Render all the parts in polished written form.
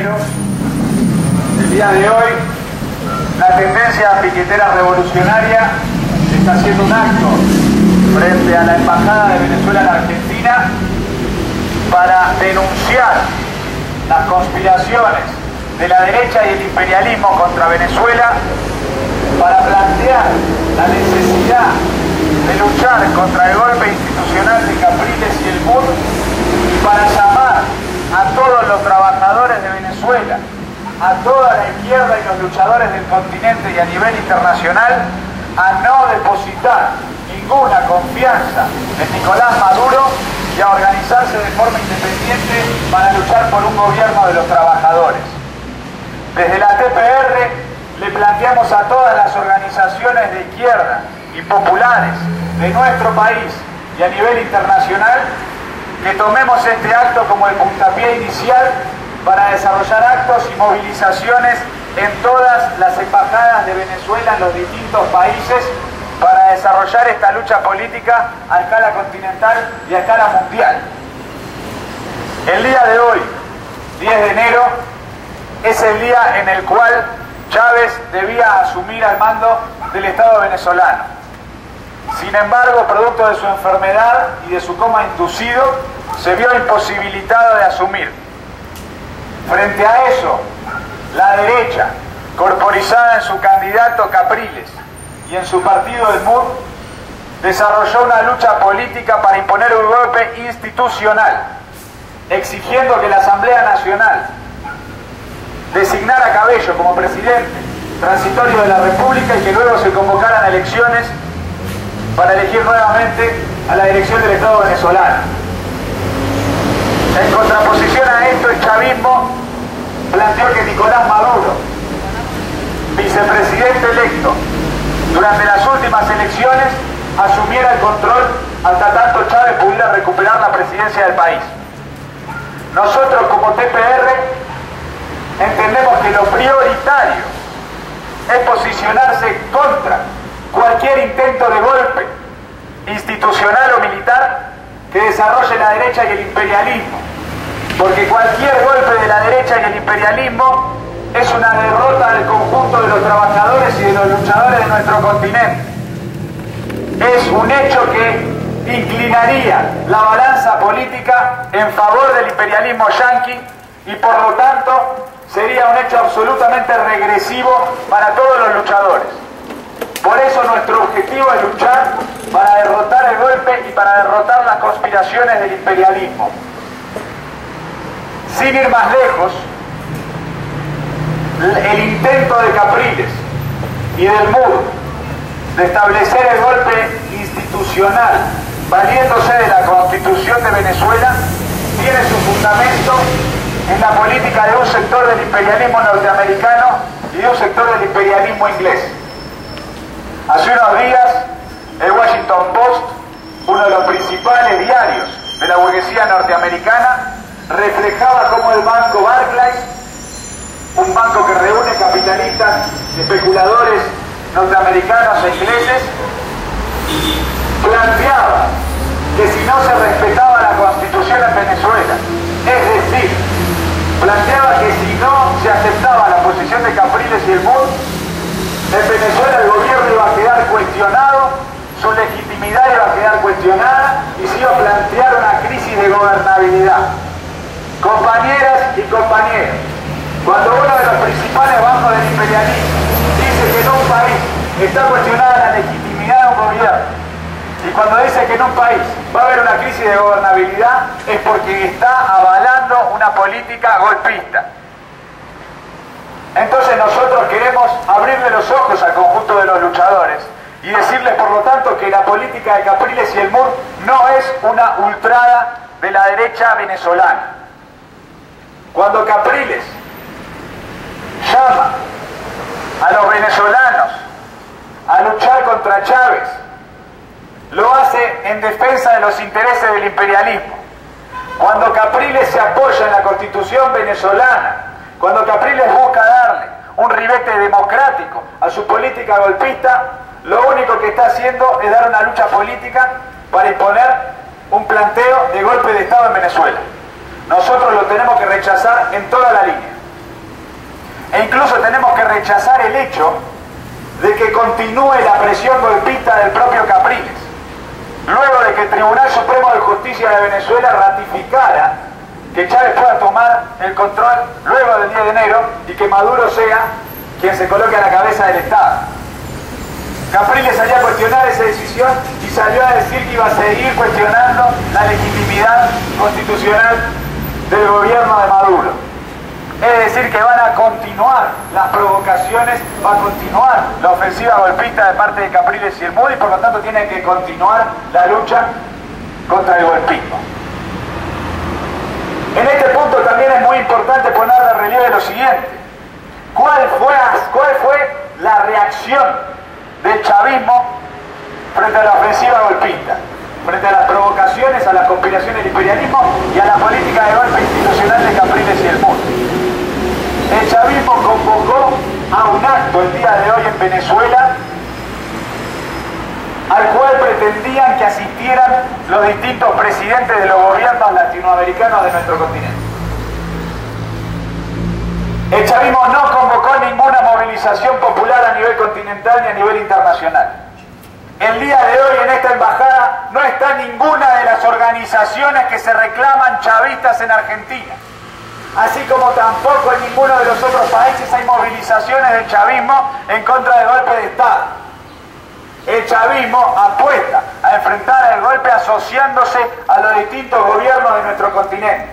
enero. El día de hoy, la tendencia piquetera revolucionaria está haciendo un acto frente a la Embajada de Venezuela en Argentina para denunciar las conspiraciones de la derecha y el imperialismo contra Venezuela, para plantear la necesidad de luchar contra el golpe institucional de Capriles y el MUD, y para llamar a todos los trabajadores de Venezuela, a toda la izquierda y los luchadores del continente y a nivel internacional, a no depositar ninguna confianza en Nicolás Maduro y a organizarse de forma independiente para luchar por un gobierno de los trabajadores. Desde la TPR le planteamos a todas las organizaciones de izquierda y populares de nuestro país y a nivel internacional que tomemos este acto como el puntapié inicial para desarrollar actos y movilizaciones en todas las embajadas de Venezuela en los distintos países para desarrollar esta lucha política a escala continental y a escala mundial. El día de hoy, 10 de enero, es el día en el cual Chávez debía asumir al mando del Estado venezolano. Sin embargo, producto de su enfermedad y de su coma inducido, se vio imposibilitado de asumir. Frente a eso, la derecha, corporizada en su candidato Capriles y en su partido el MUD, desarrolló una lucha política para imponer un golpe institucional, exigiendo que la Asamblea Nacional designara a Cabello como presidente transitorio de la República y que luego se convocaran elecciones para elegir nuevamente a la dirección del Estado venezolano. En contraposición a esto, el chavismo planteó que Nicolás Maduro, vicepresidente electo, durante las últimas elecciones asumiera el control hasta tanto Chávez pudiera recuperar la presidencia del país. Nosotros como TPR entendemos que lo prioritario es posicionarse contra cualquier intento de golpe institucional o militar que desarrolle la derecha y el imperialismo, porque cualquier golpe de la derecha y el imperialismo es una derrota del conjunto de los trabajadores y de los luchadores de nuestro continente. Es un hecho que inclinaría la balanza política en favor del imperialismo yanqui y por lo tanto sería un hecho absolutamente regresivo para todos los luchadores. Por eso nuestro objetivo es luchar para derrotar el golpe y para derrotar las conspiraciones del imperialismo. Sin ir más lejos, el intento de Capriles y del MUD de establecer el golpe institucional valiéndose de la Constitución de Venezuela tiene su fundamento en la política de un sector del imperialismo norteamericano y de un sector del imperialismo inglés. Hace unos días, el Washington Post, uno de los principales diarios de la burguesía norteamericana, reflejaba cómo el banco Barclays, un banco que reúne capitalistas, especuladores norteamericanos e ingleses, planteaba que si no se respetaba la Constitución en Venezuela, es decir, planteaba que si no se aceptaba la posición de Capriles y el MUD, en Venezuela el gobierno iba a quedar cuestionado, su legitimidad iba a quedar cuestionada y se iba a plantear una crisis de gobernabilidad. Compañeras y compañeros, cuando uno de los principales bancos del imperialismo dice que en un país está cuestionada la legitimidad de un gobierno, y cuando dice que en un país va a haber una crisis de gobernabilidad, es porque está avalando una política golpista. Entonces nosotros queremos abrirle los ojos al conjunto de los luchadores y decirles por lo tanto que la política de Capriles y el MUD no es una ultrada de la derecha venezolana. Cuando Capriles llama a los venezolanos a luchar contra Chávez, lo hace en defensa de los intereses del imperialismo. Cuando Capriles se apoya en la Constitución venezolana, cuando Capriles busca darle un ribete democrático a su política golpista, lo único que está haciendo es dar una lucha política para imponer un planteo de golpe de Estado en Venezuela. Nosotros lo tenemos que rechazar en toda la línea. E incluso tenemos que rechazar el hecho de que continúe la presión golpista del propio Capriles, luego de que el Tribunal Supremo de Justicia de Venezuela ratificara que Chávez pueda tomar el control luego del 10 de enero y que Maduro sea quien se coloque a la cabeza del Estado. Capriles salió a cuestionar esa decisión y salió a decir que iba a seguir cuestionando la legitimidad constitucional del gobierno de Maduro. Es decir, que van a continuar las provocaciones, va a continuar la ofensiva golpista de parte de Capriles y el MUD, y por lo tanto tiene que continuar la lucha contra el golpismo. En este punto también es muy importante poner de relieve lo siguiente. ¿Cuál fue la reacción del chavismo frente a la ofensiva golpista? Frente a las provocaciones, a la conspiración del imperialismo y a la política de golpe institucional de Capriles y el MUD. El chavismo convocó a un acto el día de hoy en Venezuela, al cual pretendían que asistieran los distintos presidentes de los gobiernos latinoamericanos de nuestro continente. El chavismo no convocó ninguna movilización popular a nivel continental ni a nivel internacional. El día de hoy en esta embajada no está ninguna de las organizaciones que se reclaman chavistas en Argentina. Así como tampoco en ninguno de los otros países hay movilizaciones del chavismo en contra del golpe de Estado. El chavismo apuesta a enfrentar el golpe asociándose a los distintos gobiernos de nuestro continente.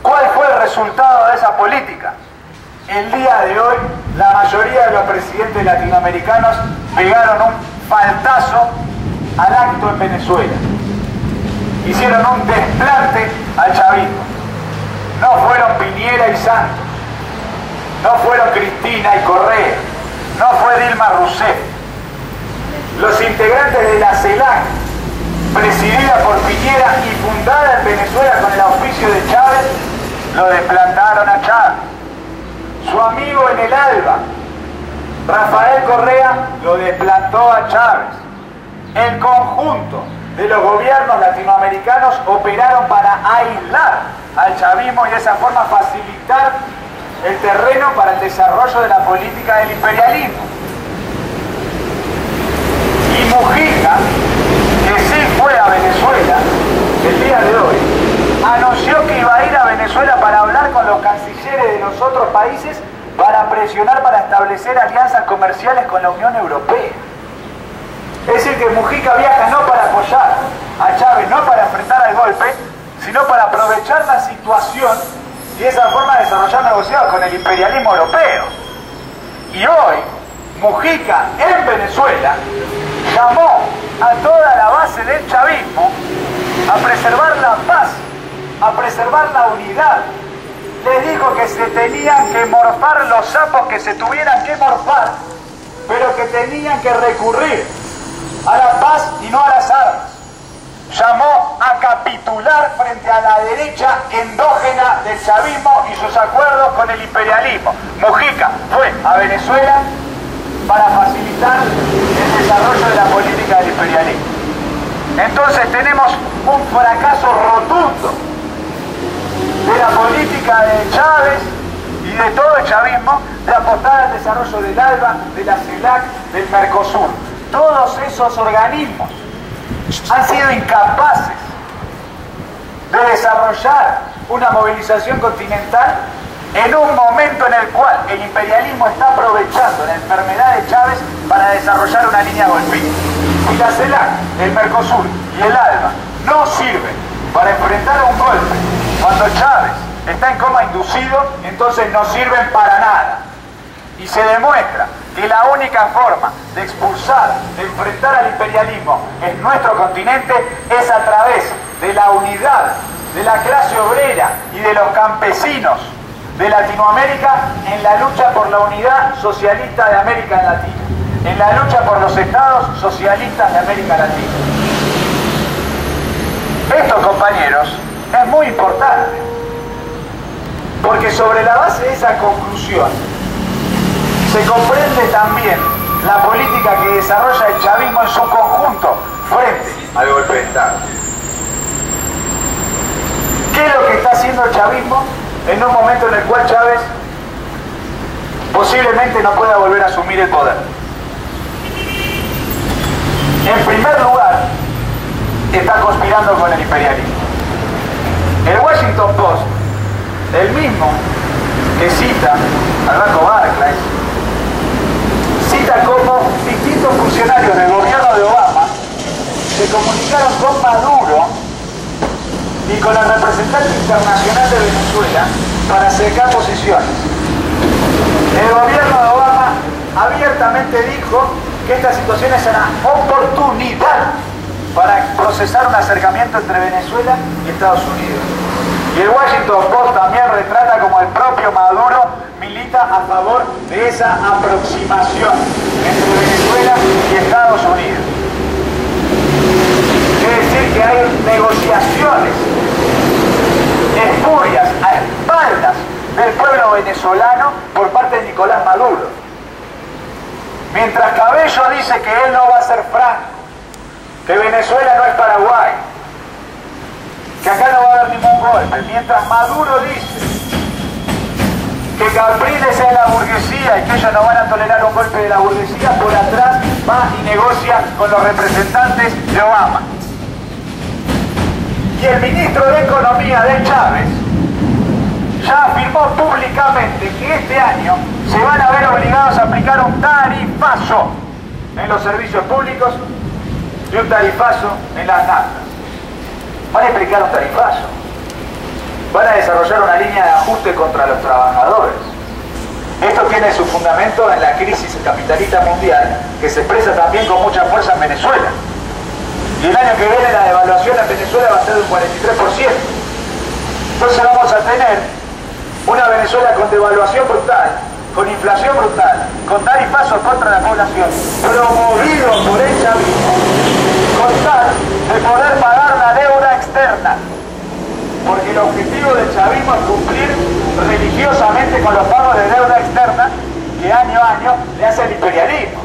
¿Cuál fue el resultado de esa política? El día de hoy, la mayoría de los presidentes latinoamericanos pegaron un faltazo al acto en Venezuela. Hicieron un desplante al chavismo. No fueron Piñera y Santos, no fueron Cristina y Correa, no fue Dilma Rousseff. Los integrantes de la CELAC, presidida por Piñera y fundada en Venezuela con el auspicio de Chávez, lo desplantaron a Chávez. Su amigo en el ALBA, Rafael Correa, lo desplantó a Chávez. El conjunto de los gobiernos latinoamericanos operaron para aislar al chavismo y de esa forma facilitar el terreno para el desarrollo de la política del imperialismo. Y Mujica, que sí fue a Venezuela el día de hoy, anunció que iba a ir a Venezuela para hablar con los cancilleres de los otros países para presionar para establecer alianzas comerciales con la Unión Europea. Es decir, que Mujica viaja no para apoyar a Chávez, no para enfrentar al golpe, sino para aprovechar la situación y de esa forma desarrollar negociados con el imperialismo europeo. Y hoy, Mujica en Venezuela llamó a toda la base del chavismo a preservar la paz, a preservar la unidad. Les dijo que se tenían que morfar los sapos que se tuvieran que morfar, pero que tenían que recurrir a la paz y no a las armas. Llamó a capitular frente a la derecha endógena del chavismo y sus acuerdos con el imperialismo. Mujica fue a Venezuela para facilitar el desarrollo de la política del imperialismo. Entonces tenemos un fracaso rotundo de la política de Chávez y de todo el chavismo de apostar al desarrollo del ALBA, de la CELAC, del Mercosur. Todos esos organismos han sido incapaces de desarrollar una movilización continental en un momento en el cual el imperialismo está aprovechando la enfermedad de Chávez para desarrollar una línea golpista. Y la CELAC, el Mercosur y el ALBA no sirven para enfrentar un golpe cuando Chávez está en coma inducido, entonces no sirven para nada. Y se demuestra que la única forma de expulsar, de enfrentar al imperialismo en nuestro continente es a través de la unidad de la clase obrera y de los campesinos de Latinoamérica en la lucha por la unidad socialista de América Latina, en la lucha por los estados socialistas de América Latina. Esto, compañeros, es muy importante, porque sobre la base de esa conclusión se comprende también la política que desarrolla el chavismo en su conjunto frente al golpe de Estado. ¿Qué es lo que está haciendo el chavismo en un momento en el cual Chávez posiblemente no pueda volver a asumir el poder. En primer lugar, está conspirando con el imperialismo. El Washington Post, el mismo que cita a Banco Barclays, cita como distintos funcionarios del gobierno de Obama se comunicaron con Maduro y con la representante internacional de Venezuela para acercar posiciones. El gobierno de Obama abiertamente dijo que esta situación es una oportunidad para procesar un acercamiento entre Venezuela y Estados Unidos. Y el Washington Post también retrata como el propio Maduro milita a favor de esa aproximación entre Venezuela y Estados Unidos. Quiere decir que hay negociaciones espurias a espaldas del pueblo venezolano por parte de Nicolás Maduro. Mientras Cabello dice que él no va a ser franco, que Venezuela no es Paraguay, que acá no va a haber ningún golpe. Mientras Maduro dice que Capriles es la burguesía y que ellos no van a tolerar un golpe de la burguesía, por atrás va y negocia con los representantes de Obama. Y el ministro de Economía de Chávez ya afirmó públicamente que este año se van a ver obligados a aplicar un tarifazo en los servicios públicos y un tarifazo en las naftas. Van a aplicar un tarifazo. Van a desarrollar una línea de ajuste contra los trabajadores. Esto tiene su fundamento en la crisis capitalista mundial, que se expresa también con mucha fuerza en Venezuela. Y el año que viene la devaluación en Venezuela va a ser de un 43%. Entonces vamos a tener una Venezuela con devaluación brutal, con inflación brutal, con tarifazos contra la población, promovido por el chavismo, con tal de poder pagar la deuda externa. Porque el objetivo del chavismo es cumplir religiosamente con los pagos de deuda externa que año a año le hace el imperialismo.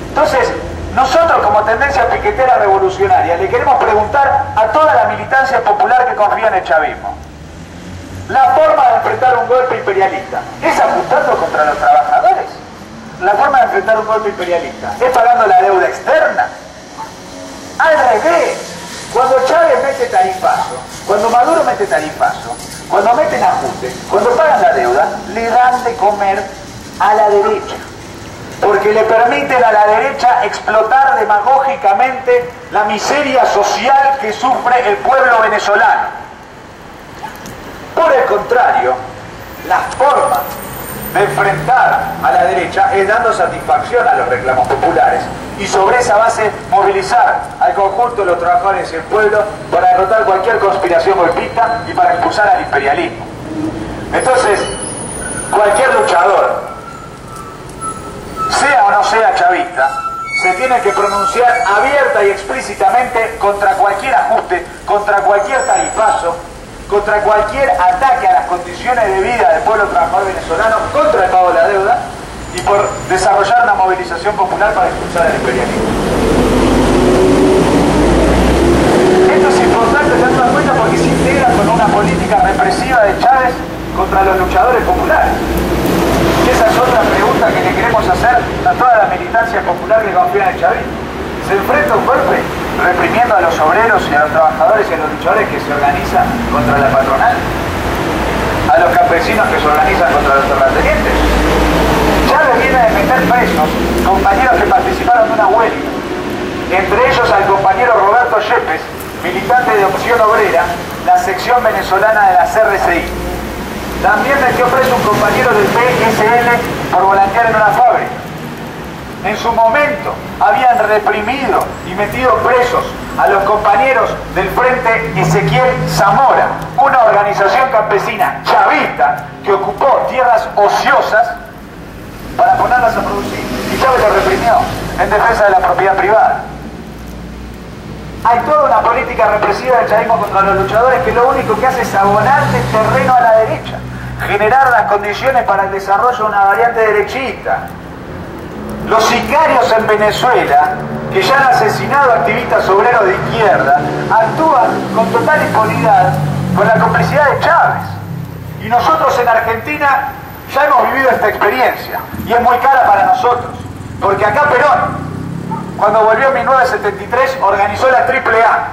Entonces, nosotros como tendencia piquetera revolucionaria le queremos preguntar a toda la militancia popular que confía en el chavismo: la forma de enfrentar un golpe imperialista es ajustando contra los trabajadores. La forma de enfrentar un golpe imperialista es pagando la deuda externa. Al revés, cuando Chávez mete tarifazo, cuando Maduro mete tarifazo, cuando meten ajustes, cuando pagan la deuda, le dan de comer a la derecha. Porque le permiten a la derecha explotar demagógicamente la miseria social que sufre el pueblo venezolano. Por el contrario, la forma de enfrentar a la derecha es dando satisfacción a los reclamos populares y sobre esa base movilizar al conjunto de los trabajadores y el pueblo para derrotar cualquier conspiración golpista y para expulsar al imperialismo. Entonces, cualquier luchador, sea o no sea chavista, se tiene que pronunciar abierta y explícitamente contra cualquier ajuste, contra cualquier tarifazo, contra cualquier ataque a las condiciones de vida del pueblo trabajador venezolano, contra el pago de la deuda y por desarrollar una movilización popular para expulsar al imperialismo. Esto es importante tenerlo en cuenta porque se integra con una política represiva de Chávez contra los luchadores populares. Y esa es otra pregunta que le queremos hacer a toda la militancia popular que confía en el chavismo. Se enfrenta un golpe reprimiendo a los obreros y a los trabajadores y a los luchadores que se organizan contra la patronal, a los campesinos que se organizan contra los terratenientes. Chávez viene de meter presos compañeros que participaron de una huelga, entre ellos al compañero Roberto Yepes, militante de Opción Obrera, la sección venezolana de la CRCI. También metió preso un compañero del PSL por volantear en una fábrica. En su momento habían reprimido y metido presos a los compañeros del Frente Ezequiel Zamora, una organización campesina chavista que ocupó tierras ociosas para ponerlas a producir. Y Chávez lo reprimió en defensa de la propiedad privada. Hay toda una política represiva del chavismo contra los luchadores que lo único que hace es abonarle terreno a la derecha, generar las condiciones para el desarrollo de una variante derechista. Los sicarios en Venezuela, que ya han asesinado a activistas obreros de izquierda, actúan con total impunidad con la complicidad de Chávez. Y nosotros en Argentina Ya hemos vivido esta experiencia y es muy cara para nosotros, porque acá Perón, cuando volvió en 1973, organizó la AAA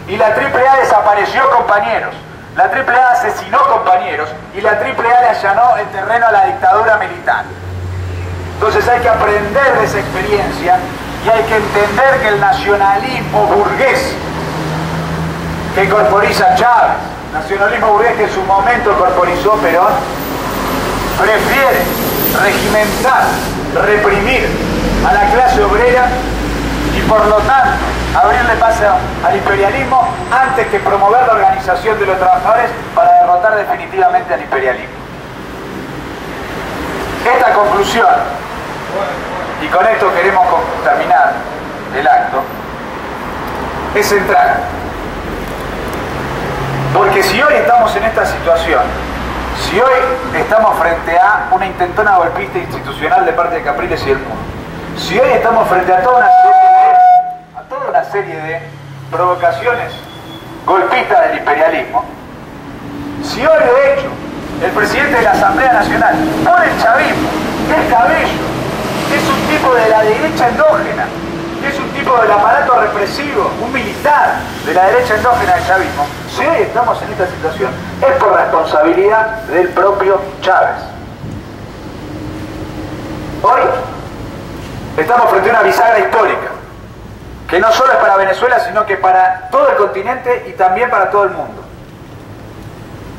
y la AAA desapareció compañeros, la AAA asesinó compañeros y la AAA le allanó el terreno a la dictadura militar. Entonces hay que aprender de esa experiencia y hay que entender que el nacionalismo burgués que corporiza Chávez, nacionalismo burgués que en su momento corporizó Perón, prefiere regimentar, reprimir a la clase obrera y por lo tanto abrirle paso al imperialismo antes que promover la organización de los trabajadores para derrotar definitivamente al imperialismo. Esta conclusión, y con esto queremos terminar el acto, es central. Porque si hoy estamos en esta situación, si hoy estamos frente a una intentona golpista institucional de parte de Capriles y el MUD, si hoy estamos frente a toda una serie de provocaciones golpistas del imperialismo, si hoy de hecho el presidente de la Asamblea Nacional por el chavismo es Cabello, es un tipo de la derecha endógena, es un tipo del aparato represivo, un militar de la derecha endógena del chavismo, si hoy estamos en esta situación es por responsabilidad del propio Chávez. Hoy estamos frente a una bisagra histórica que no solo es para Venezuela sino que para todo el continente y también para todo el mundo.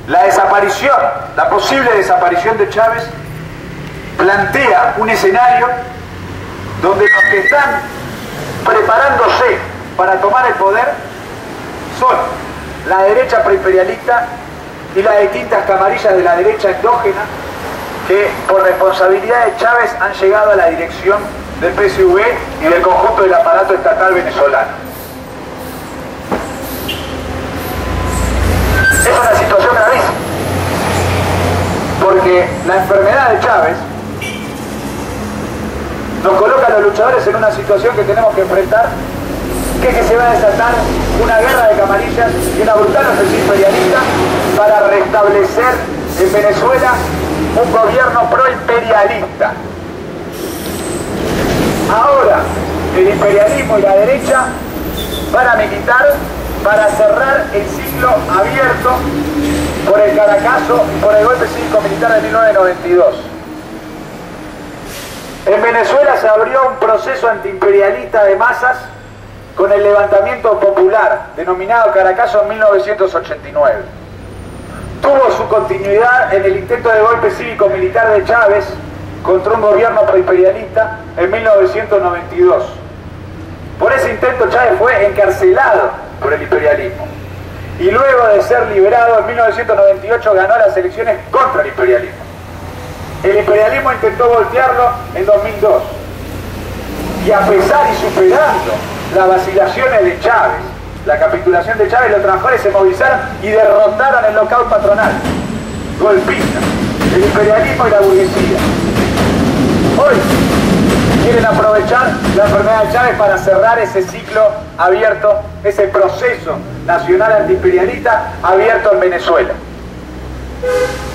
La desaparición, la posible desaparición de Chávez plantea un escenario donde los que están preparándose para tomar el poder son la derecha preimperialista y las distintas camarillas de la derecha endógena que por responsabilidad de Chávez han llegado a la dirección del PSUV y del conjunto del aparato estatal venezolano. Es una situación gravísima porque la enfermedad de Chávez nos coloca a los luchadores en una situación que tenemos que enfrentar, que es que se va a desatar una guerra de camarillas y una brutal ofensiva imperialista para restablecer en Venezuela un gobierno proimperialista. Ahora el imperialismo y la derecha van a militar para cerrar el ciclo abierto por el Caracazo y por el golpe cívico-militar de 1992. En Venezuela se abrió un proceso antiimperialista de masas con el levantamiento popular, denominado Caracazo en 1989. Tuvo su continuidad en el intento de golpe cívico-militar de Chávez contra un gobierno proimperialista en 1992. Por ese intento Chávez fue encarcelado por el imperialismo y luego de ser liberado en 1998 ganó las elecciones contra el imperialismo. El imperialismo intentó voltearlo en 2002 y a pesar y superando las vacilaciones de Chávez, la capitulación de Chávez, los trabajadores se movilizaron y derrotaron el lockout patronal golpista, el imperialismo y la burguesía. Hoy quieren aprovechar la enfermedad de Chávez para cerrar ese ciclo abierto, ese proceso nacional antiimperialista abierto en Venezuela.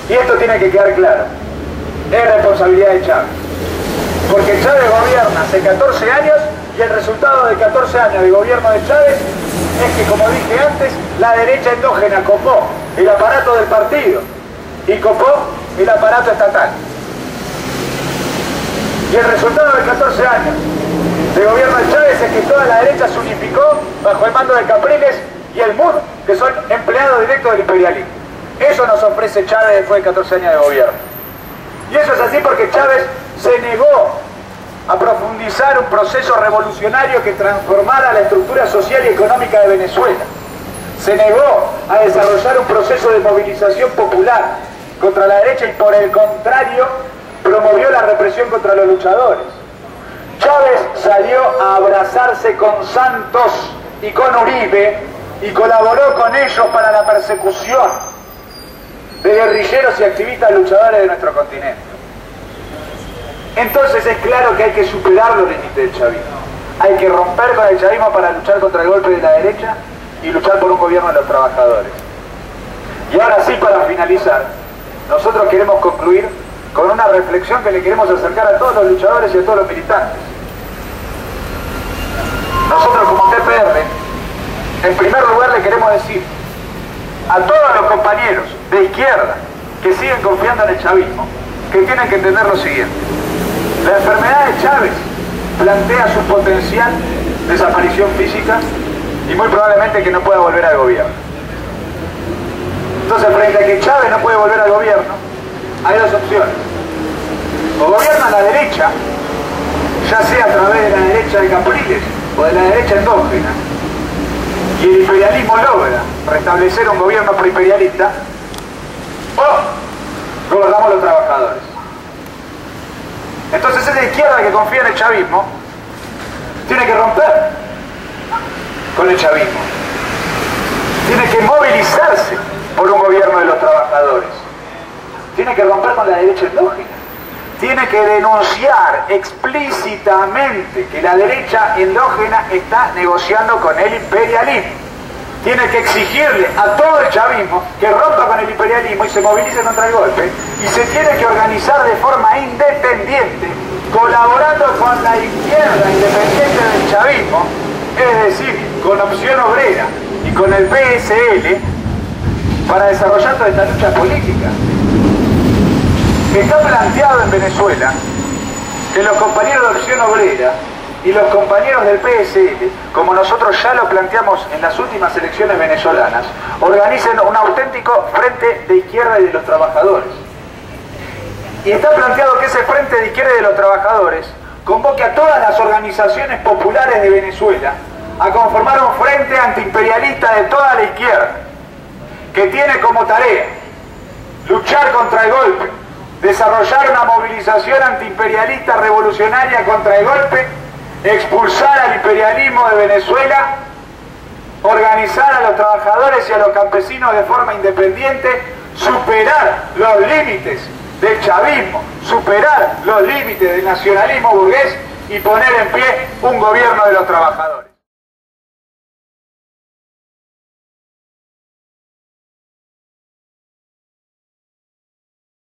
Y esto tiene que quedar claro. Es responsabilidad de Chávez. Porque Chávez gobierna hace 14 años y el resultado de 14 años de gobierno de Chávez es que, como dije antes, la derecha endógena copó el aparato del partido y copó el aparato estatal. Y el resultado de 14 años de gobierno de Chávez es que toda la derecha se unificó bajo el mando de Capriles y el MUD, que son empleados directos del imperialismo. Eso nos ofrece Chávez después de 14 años de gobierno. Y eso es así porque Chávez se negó a profundizar un proceso revolucionario que transformara la estructura social y económica de Venezuela. Se negó a desarrollar un proceso de movilización popular contra la derecha y por el contrario promovió la represión contra los luchadores. Chávez salió a abrazarse con Santos y con Uribe y colaboró con ellos para la persecución de guerrilleros y activistas luchadores de nuestro continente. Entonces es claro que hay que superar los límites del chavismo. Hay que romper con el chavismo para luchar contra el golpe de la derecha y luchar por un gobierno de los trabajadores. Y ahora sí, para finalizar, nosotros queremos concluir con una reflexión que le queremos acercar a todos los luchadores y a todos los militantes. Nosotros como TPR, en primer lugar le queremos decir a todos los compañeros de izquierda que siguen confiando en el chavismo, que tienen que entender lo siguiente. La enfermedad de Chávez plantea su potencial desaparición física y muy probablemente que no pueda volver al gobierno. Entonces, frente a que Chávez no puede volver al gobierno, hay dos opciones. O gobierna la derecha, ya sea a través de la derecha de Capriles o de la derecha endógena, y el imperialismo logra restablecer un gobierno proimperialista, o gobernamos los trabajadores. Entonces esa izquierda que confía en el chavismo tiene que romper con el chavismo, tiene que movilizarse por un gobierno de los trabajadores, tiene que romper con la derecha endógena, tiene que denunciar explícitamente que la derecha endógena está negociando con el imperialismo, tiene que exigirle a todo el chavismo que rompa con el imperialismo y se movilice contra el golpe, y se tiene que organizar de forma independiente, colaborando con la izquierda independiente del chavismo, es decir, con Opción Obrera y con el PSL, para desarrollar toda esta lucha política. Está planteado en Venezuela que los compañeros de Opción Obrera y los compañeros del PSL, como nosotros ya lo planteamos en las últimas elecciones venezolanas, organicen un auténtico frente de izquierda y de los trabajadores. Y está planteado que ese frente de izquierda y de los trabajadores convoque a todas las organizaciones populares de Venezuela a conformar un frente antiimperialista de toda la izquierda, que tiene como tarea luchar contra el golpe, desarrollar una movilización antiimperialista revolucionaria contra el golpe, expulsar al imperialismo de Venezuela, organizar a los trabajadores y a los campesinos de forma independiente, superar los límites del chavismo, superar los límites del nacionalismo burgués y poner en pie un gobierno de los trabajadores.